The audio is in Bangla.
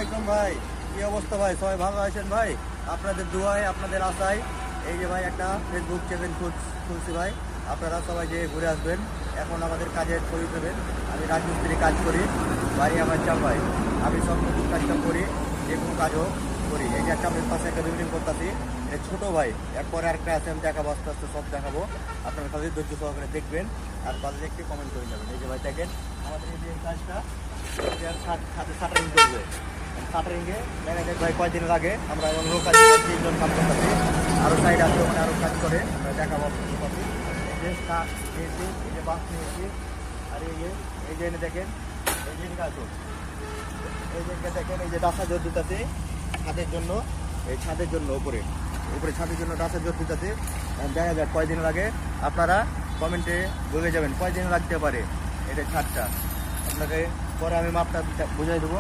আলাইকুম ভাই, কি অবস্থা ভাই? সবাই ভালো আছেন ভাই? আপনাদের দোয়ায়, আপনাদের আশায় এই যে ভাই একটা ফেসবুক চ্যানেল খুলছি ভাই। আপনারা সবাই যে ঘুরে আসবেন। এখন আমাদের কাজের ছবি দেবেন। আমি রাজমিস্ত্রি কাজ করি, বাড়ি আমার ভাই। আমি সব নতুন কাজটা করি, যে কোনো কাজও করি। এই যে একটা আমার পাশে একটা বিল্ডিং করতেছি, এটা ছোটো ভাই। এরপরে আরেকটা আছে, আমি দেখাবো, আস্তে আস্তে সব দেখাবো। আপনারা খালি ধৈর্য সহকারে দেখবেন আর বাজে একটু কমেন্ট করে যাবেন। এই যে ভাই দেখেন আমাদের এই যে কাজটা শাটারিং করবে। শাটারিংয়ে দেখা যায় ভাই কয়দিন লাগে। আমরা অন্য কাজ 3জন কাজ করতেছি, আরও সাইড আছে, ওখানে আরও কাজ করে দেখাবো। এই যে নিয়েছি, এই যে বাস নিয়েছি, আর এই যে এনে দেখেন, এই যে কাজ, এই যে দেখেন, এই যে ডাসা জোর দিতেছে ছাদের জন্য, এই ছাদের জন্য উপরে ছাদের জন্য ডাসা জোর দিতেছে। দেখা যাক কয়দিন লাগে, আপনারা কমেন্টে বলে যাবেন কয়দিন লাগতে পারে এটা ছাদটা। আপনাকে পরে আমি মাপটা বুঝাই দেবো।